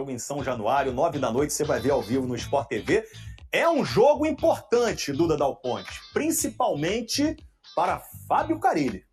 jogo em São Januário, 9 da noite, você vai ver ao vivo no Sport TV. É um jogo importante, Duda Dal Ponte, principalmente para Fábio Carille.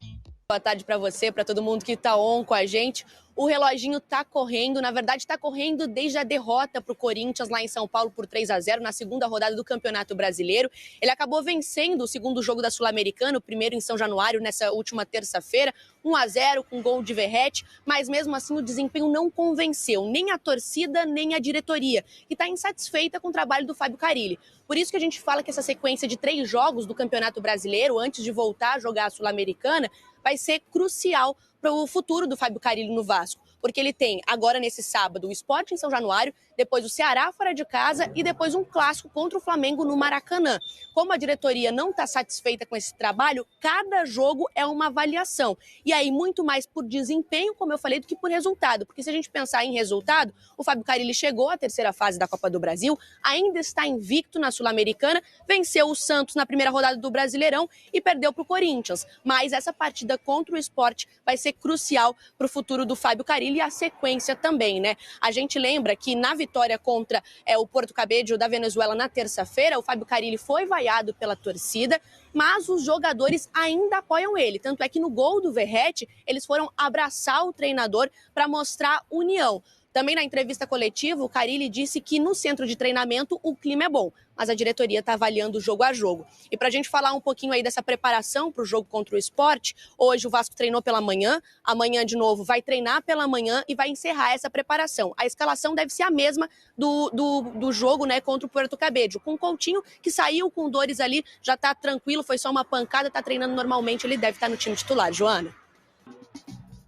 Boa tarde para você, para todo mundo que está on com a gente. O reloginho está correndo, na verdade está correndo desde a derrota para o Corinthians lá em São Paulo por 3-0 na segunda rodada do Campeonato Brasileiro. Ele acabou vencendo o segundo jogo da Sul-Americana, o primeiro em São Januário nessa última terça-feira, 1-0 com gol de Verratti, mas mesmo assim o desempenho não convenceu nem a torcida nem a diretoria, que está insatisfeita com o trabalho do Fábio Carille. Por isso que a gente fala que essa sequência de 3 jogos do Campeonato Brasileiro, antes de voltar a jogar a Sul-Americana, vai ser crucial para o futuro do Fábio Carille no Vasco, porque ele tem agora nesse sábado o Sport em São Januário, depois o Ceará fora de casa e depois um clássico contra o Flamengo no Maracanã. Como a diretoria não está satisfeita com esse trabalho, cada jogo é uma avaliação. E aí muito mais por desempenho, como eu falei, do que por resultado, porque se a gente pensar em resultado, o Fábio Carille chegou à terceira fase da Copa do Brasil, ainda está invicto na Sul-Americana, venceu o Santos na primeira rodada do Brasileirão e perdeu para o Corinthians. Mas essa partida contra o Sport vai ser crucial para o futuro do Fábio Carille e a sequência também, né? A gente lembra que na vitória contra o Porto Cabedelo da Venezuela na terça-feira, o Fábio Carille foi vaiado pela torcida, mas os jogadores ainda apoiam ele. Tanto é que no gol do Verratti, eles foram abraçar o treinador para mostrar união. Também na entrevista coletiva, o Carille disse que no centro de treinamento o clima é bom, mas a diretoria está avaliando jogo a jogo. E para a gente falar um pouquinho aí dessa preparação para o jogo contra o Sport, hoje o Vasco treinou pela manhã, amanhã de novo vai treinar pela manhã e vai encerrar essa preparação. A escalação deve ser a mesma do jogo, né, contra o Porto Cabedelo, com o Coutinho, que saiu com dores ali, já está tranquilo, foi só uma pancada, está treinando normalmente, ele deve estar no time titular. Joana?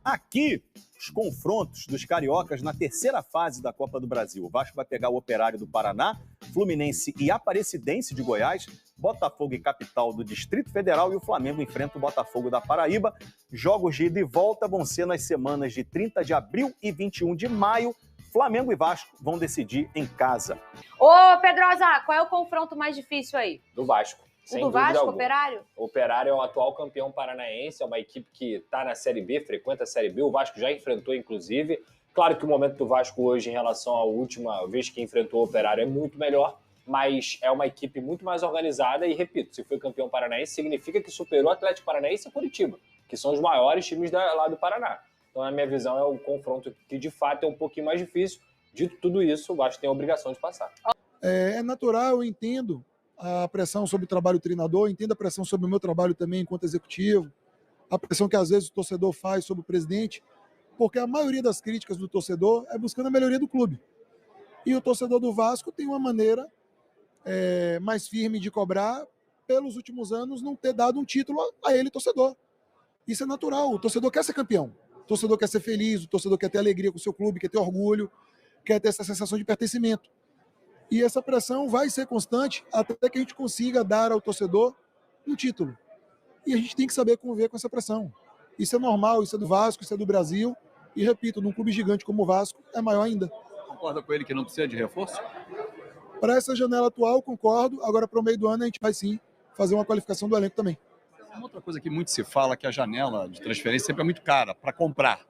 Aqui, os confrontos dos cariocas na terceira fase da Copa do Brasil. O Vasco vai pegar o Operário do Paraná, Fluminense e Aparecidense de Goiás, Botafogo e Capital do Distrito Federal e o Flamengo enfrenta o Botafogo da Paraíba. Jogos de ida e volta vão ser nas semanas de 30 de abril e 21 de maio. Flamengo e Vasco vão decidir em casa. Ô, Pedrosa, qual é o confronto mais difícil aí? Do Vasco. Sem do dúvida Vasco, alguma. Operário? O Operário é o atual campeão paranaense, é uma equipe que está na Série B, frequenta a Série B, o Vasco já enfrentou, inclusive. Claro que o momento do Vasco hoje, em relação à última vez que enfrentou o Operário, é muito melhor, mas é uma equipe muito mais organizada e, repito, se foi campeão paranaense, significa que superou o Atlético Paranaense e Curitiba, que são os maiores times lá do Paraná. Então, na minha visão, é um confronto que, de fato, é um pouquinho mais difícil. Dito tudo isso, o Vasco tem a obrigação de passar. É natural, eu entendo a pressão sobre o trabalho do treinador, entendo a pressão sobre o meu trabalho também enquanto executivo, a pressão que às vezes o torcedor faz sobre o presidente, porque a maioria das críticas do torcedor é buscando a melhoria do clube. E o torcedor do Vasco tem uma maneira mais firme de cobrar pelos últimos anos não ter dado um título a ele, torcedor. Isso é natural, o torcedor quer ser campeão, o torcedor quer ser feliz, o torcedor quer ter alegria com o seu clube, quer ter orgulho, quer ter essa sensação de pertencimento. E essa pressão vai ser constante até que a gente consiga dar ao torcedor um título. E a gente tem que saber conviver com essa pressão. Isso é normal, isso é do Vasco, isso é do Brasil. E, repito, num clube gigante como o Vasco, é maior ainda. Concorda com ele que não precisa de reforço? Para essa janela atual, concordo. Agora, para o meio do ano, a gente vai sim fazer uma qualificação do elenco também. Uma outra coisa que muito se fala é que a janela de transferência sempre é muito cara para comprar.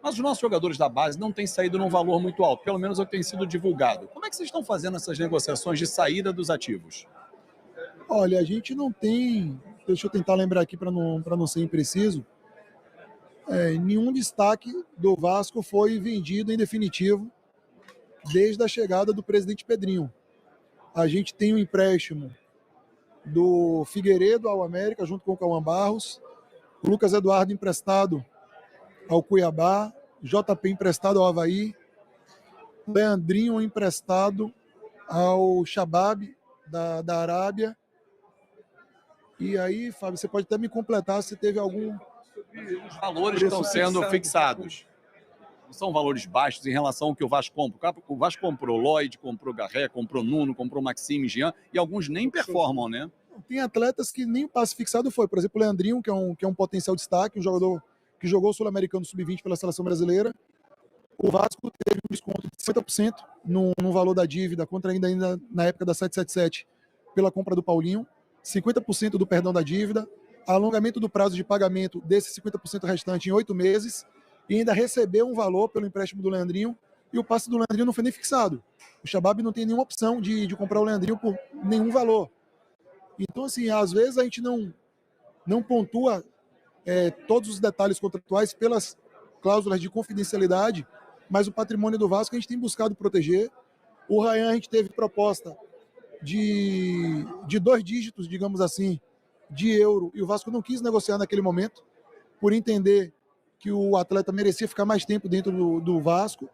Mas os nossos jogadores da base não têm saído num valor muito alto, pelo menos é o que tem sido divulgado. Como é que vocês estão fazendo essas negociações de saída dos ativos? Olha, a gente não tem, deixa eu tentar lembrar aqui para não ser impreciso, nenhum destaque do Vasco foi vendido em definitivo desde a chegada do presidente Pedrinho. A gente tem um empréstimo do Figueiredo ao América, junto com o Cauã Barros, o Lucas Eduardo emprestado ao Cuiabá, JP emprestado ao Avaí, Leandrinho emprestado ao Shabab da Arábia. E aí, Fábio, você pode até me completar se teve algum... Os valores que estão sendo fixados. Não são valores baixos em relação ao que o Vasco compra. O Vasco comprou Lloyd, comprou Garré, comprou Nuno, comprou Maxime, Jean, e alguns nem performam, né? Tem atletas que nem o passe fixado foi. Por exemplo, o Leandrinho, que é um potencial destaque, um jogador que jogou o Sul-Americano Sub-20 pela Seleção Brasileira. O Vasco teve um desconto de 50% no valor da dívida, contra ainda na época da 777, pela compra do Paulinho. 50% do perdão da dívida, alongamento do prazo de pagamento desse 50% restante em 8 meses, e ainda recebeu um valor pelo empréstimo do Leandrinho e o passe do Leandrinho não foi nem fixado. O Shabab não tem nenhuma opção de comprar o Leandrinho por nenhum valor. Então, assim, às vezes a gente não pontua todos os detalhes contratuais pelas cláusulas de confidencialidade, mas o patrimônio do Vasco a gente tem buscado proteger. O Ryan, a gente teve proposta de 2 dígitos, digamos assim, de euro, e o Vasco não quis negociar naquele momento, por entender que o atleta merecia ficar mais tempo dentro do Vasco.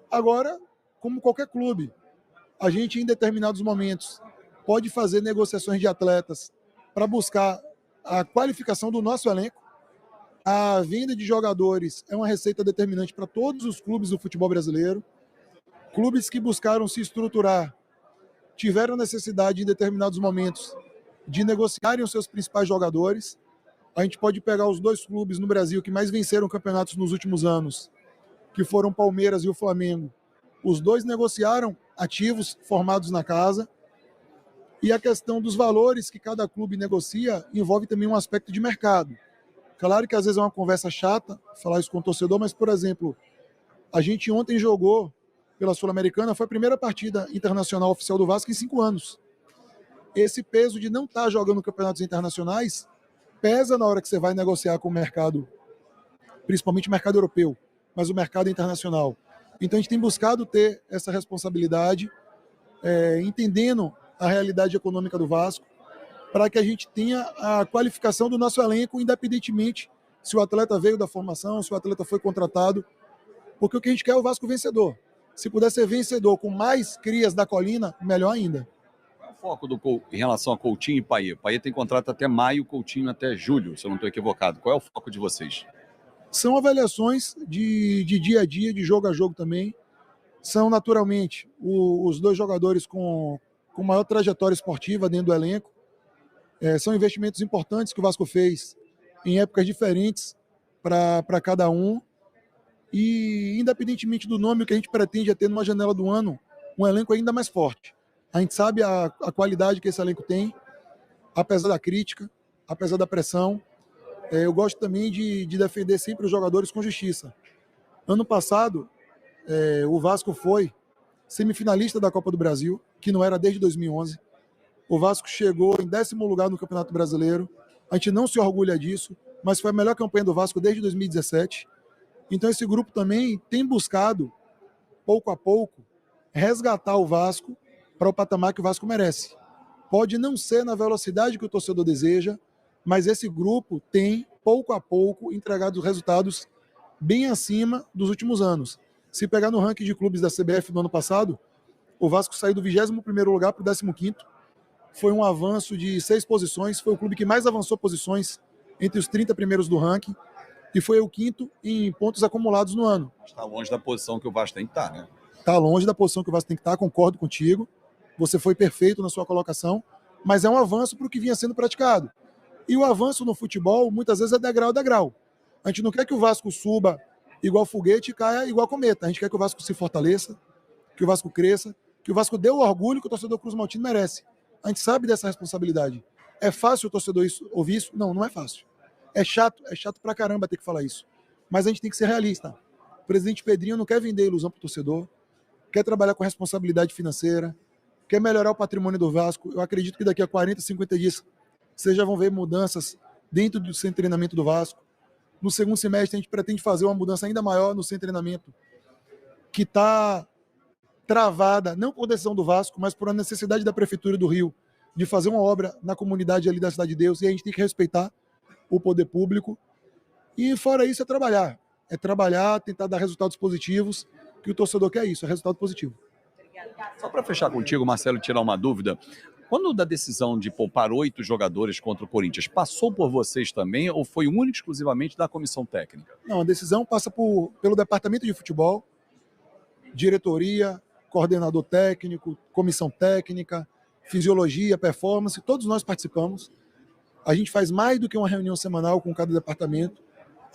Agora, como qualquer clube, a gente em determinados momentos pode fazer negociações de atletas para buscar a qualificação do nosso elenco. A venda de jogadores é uma receita determinante para todos os clubes do futebol brasileiro. Clubes que buscaram se estruturar tiveram necessidade em determinados momentos de negociarem os seus principais jogadores. A gente pode pegar os 2 clubes no Brasil que mais venceram campeonatos nos últimos anos, que foram o Palmeiras e o Flamengo. Os 2 negociaram ativos formados na casa. E a questão dos valores que cada clube negocia envolve também um aspecto de mercado. Claro que às vezes é uma conversa chata falar isso com o torcedor, mas, por exemplo, a gente ontem jogou pela Sul-Americana, foi a primeira partida internacional oficial do Vasco em 5 anos. Esse peso de não estar jogando campeonatos internacionais pesa na hora que você vai negociar com o mercado, principalmente o mercado europeu, mas o mercado internacional. Então a gente tem buscado ter essa responsabilidade, entendendo a realidade econômica do Vasco, para que a gente tenha a qualificação do nosso elenco, independentemente se o atleta veio da formação, se o atleta foi contratado, porque o que a gente quer é o Vasco vencedor. Se puder ser vencedor com mais crias da colina, melhor ainda. Foco em relação a Coutinho e Payet? Payet tem contrato até maio, Coutinho até julho, se eu não estou equivocado. Qual é o foco de vocês? São avaliações de dia a dia, de jogo a jogo também. São, naturalmente, os 2 jogadores com maior trajetória esportiva dentro do elenco. São investimentos importantes que o Vasco fez em épocas diferentes para cada um. E, independentemente do nome, o que a gente pretende é ter numa janela do ano um elenco ainda mais forte. A gente sabe a qualidade que esse elenco tem, apesar da crítica, apesar da pressão. Eu gosto também de defender sempre os jogadores com justiça. Ano passado, o Vasco foi semifinalista da Copa do Brasil, que não era desde 2011. O Vasco chegou em 10º lugar no Campeonato Brasileiro. A gente não se orgulha disso, mas foi a melhor campanha do Vasco desde 2017. Então esse grupo também tem buscado, pouco a pouco, resgatar o Vasco para o patamar que o Vasco merece. Pode não ser na velocidade que o torcedor deseja, mas esse grupo tem, pouco a pouco, entregado resultados bem acima dos últimos anos. Se pegar no ranking de clubes da CBF do ano passado, o Vasco saiu do 21º lugar para o 15º. Foi um avanço de 6 posições, foi o clube que mais avançou posições entre os 30 primeiros do ranking, e foi o 5º em pontos acumulados no ano. Está longe da posição que o Vasco tem que estar, né? Está longe da posição que o Vasco tem que estar, concordo contigo. Você foi perfeito na sua colocação, mas é um avanço para o que vinha sendo praticado. E o avanço no futebol, muitas vezes, é degrau a degrau. A gente não quer que o Vasco suba igual foguete e caia igual cometa. A gente quer que o Vasco se fortaleça, que o Vasco cresça, que o Vasco dê o orgulho que o torcedor Cruz Maltino merece. A gente sabe dessa responsabilidade. É fácil o torcedor ouvir isso? Não, não é fácil. É chato pra caramba ter que falar isso. Mas a gente tem que ser realista. O presidente Pedrinho não quer vender ilusão pro torcedor, quer trabalhar com responsabilidade financeira, quer melhorar o patrimônio do Vasco. Eu acredito que daqui a 40, 50 dias vocês já vão ver mudanças dentro do centro de treinamento do Vasco. No segundo semestre a gente pretende fazer uma mudança ainda maior no centro de treinamento, que está travada, não por decisão do Vasco, mas por uma necessidade da Prefeitura do Rio de fazer uma obra na comunidade ali da Cidade de Deus, e a gente tem que respeitar o poder público. E fora isso é trabalhar, tentar dar resultados positivos, que o torcedor quer isso, é resultado positivo. Só para fechar contigo, Marcelo, tirar uma dúvida, quando da decisão de poupar 8 jogadores contra o Corinthians, passou por vocês também ou foi único exclusivamente da comissão técnica? Não, a decisão passa pelo departamento de futebol, diretoria, coordenador técnico, comissão técnica, fisiologia, performance, todos nós participamos. A gente faz mais do que uma reunião semanal com cada departamento.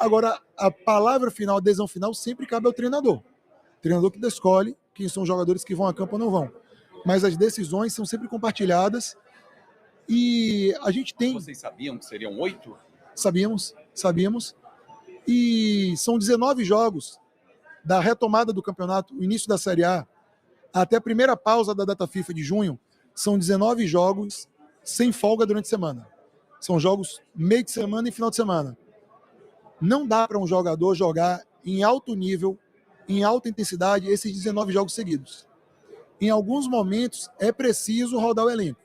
Agora, a palavra final, a decisão final, sempre cabe ao treinador. O treinador que escolhe quem são os jogadores que vão a campo ou não vão. Mas as decisões são sempre compartilhadas e a gente tem... Vocês sabiam que seriam 8? Sabíamos. E são 19 jogos da retomada do campeonato, o início da Série A, até a primeira pausa da data FIFA de junho, são 19 jogos sem folga durante a semana. São jogos meio de semana e final de semana. Não dá para um jogador jogar em alto nível, em alta intensidade, esses 19 jogos seguidos. Em alguns momentos, é preciso rodar o elenco.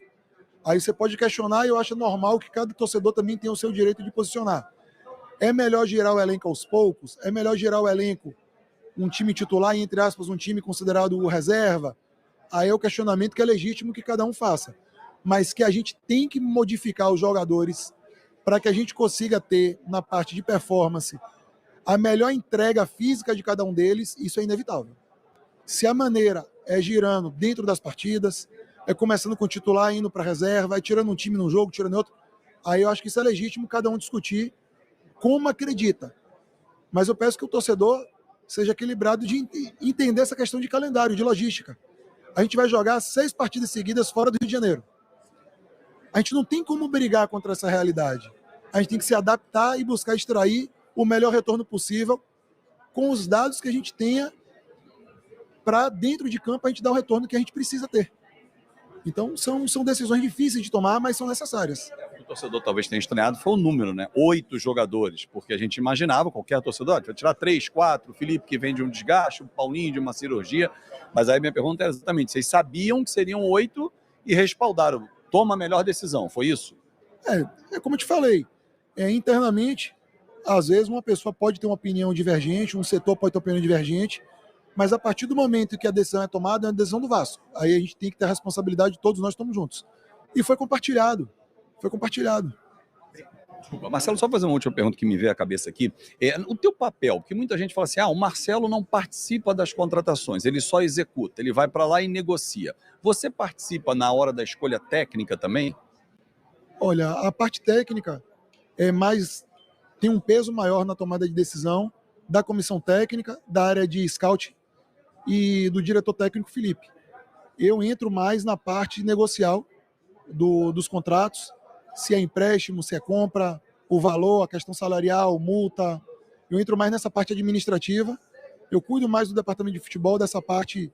Aí você pode questionar, e eu acho normal que cada torcedor também tenha o seu direito de posicionar. É melhor girar o elenco aos poucos? É melhor girar o elenco, um time titular, e, entre aspas, um time considerado reserva? Aí é o questionamento que é legítimo que cada um faça. Mas que a gente tem que modificar os jogadores para que a gente consiga ter, na parte de performance, a melhor entrega física de cada um deles, isso é inevitável. Se a maneira é girando dentro das partidas, é começando com o titular, indo para a reserva, é tirando um time num jogo, tirando outro, aí eu acho que isso é legítimo cada um discutir como acredita. Mas eu peço que o torcedor seja equilibrado de entender essa questão de calendário, de logística. A gente vai jogar 6 partidas seguidas fora do Rio de Janeiro. A gente não tem como brigar contra essa realidade. A gente tem que se adaptar e buscar extrair o melhor retorno possível com os dados que a gente tenha para, dentro de campo, a gente dar o retorno que a gente precisa ter. Então, são decisões difíceis de tomar, mas são necessárias. O torcedor talvez tenha estranhado foi o número, né? 8 jogadores, porque a gente imaginava, qualquer torcedor, vai tirar 3, 4, o Felipe que vem de um desgaste, o Paulinho de uma cirurgia, mas aí minha pergunta é exatamente, vocês sabiam que seriam 8 e respaldaram, toma a melhor decisão, foi isso? É como eu te falei, internamente, às vezes uma pessoa pode ter uma opinião divergente, um setor pode ter uma opinião divergente, mas a partir do momento que a decisão é tomada, é a decisão do Vasco. Aí a gente tem que ter a responsabilidade de todos nós estamos juntos. E foi compartilhado. Desculpa, Marcelo, só fazer uma última pergunta que me veio à cabeça aqui. O teu papel, porque muita gente fala assim, o Marcelo não participa das contratações, ele só executa, ele vai para lá e negocia. Você participa na hora da escolha técnica também? Olha, a parte técnica tem um peso maior na tomada de decisão da comissão técnica, da área de scout e do diretor técnico Felipe. Eu entro mais na parte negocial dos contratos, se é empréstimo, se é compra, o valor, a questão salarial, multa. Eu entro mais nessa parte administrativa, eu cuido mais do departamento de futebol, dessa parte,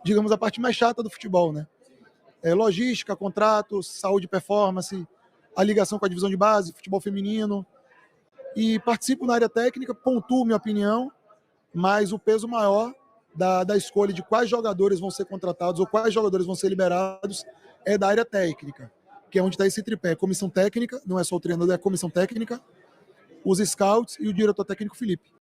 digamos, a parte mais chata do futebol, né? Logística, contratos, saúde e performance, a ligação com a divisão de base, futebol feminino, e participo na área técnica, pontuo minha opinião, mas o peso maior da escolha de quais jogadores vão ser contratados ou quais jogadores vão ser liberados é da área técnica, que é onde está esse tripé, comissão técnica, não é só o treinador, é a comissão técnica, os scouts e o diretor técnico Felipe.